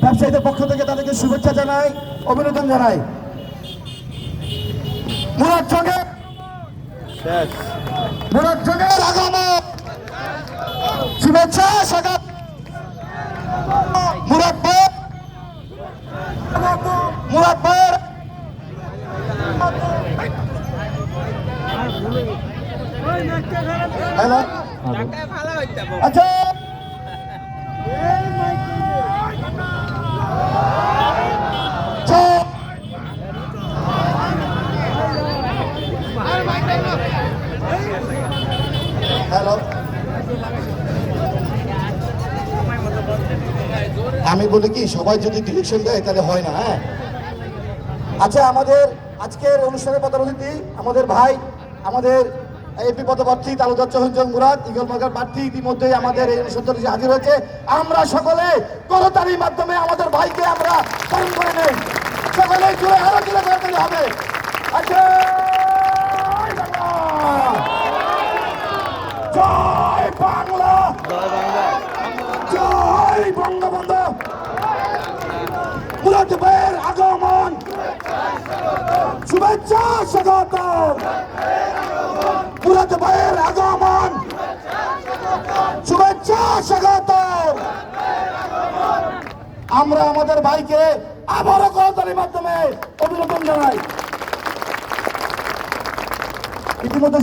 ব্যবসায়ীদের পক্ষ থেকে তাদেরকে শুভেচ্ছা জানাই, অভিনন্দন জানাই। মুরাদ জঙ্গের আগমন, শুভেচ্ছা স্বাগত। মুরাদ ভাইয়ের হ্যালো, আচ্ছা হ্যালো, আমি বলি কি সবাই যদি ডিরেকশন দেয় তাহলে হয় না। হ্যাঁ, আচ্ছা, আমাদের আজকের অনুষ্ঠানের প্রধান অতিথি আমাদের ভাই, আমাদের এমপি পদপ্রার্থী তালুকদার চৌহান মুরাদ, ইগল মার্কার প্রার্থী ইতিমধ্যেই আমাদের এই অনুষ্ঠানে হাজির হয়েছে। আমরা সকলে করতালির মাধ্যমে আমাদের ভাইকে আমরা স্মরণ করে নেই। সকলে জুড়ে আরো জুড়ে করতালি হবে। আচ্ছা, জয় বাংলা, জয় বঙ্গবন্ধু। মুরাদ ভাইয়ের আগমন, শুভেচ্ছা স্বাগত। মুরাদ ভাইয়ের আগমন, শুভেচ্ছা স্বাগত। আমরা আমাদের ভাইকে আবারও করতালির মাধ্যমে অভিনন্দন জানাই। ইতিমধ্যে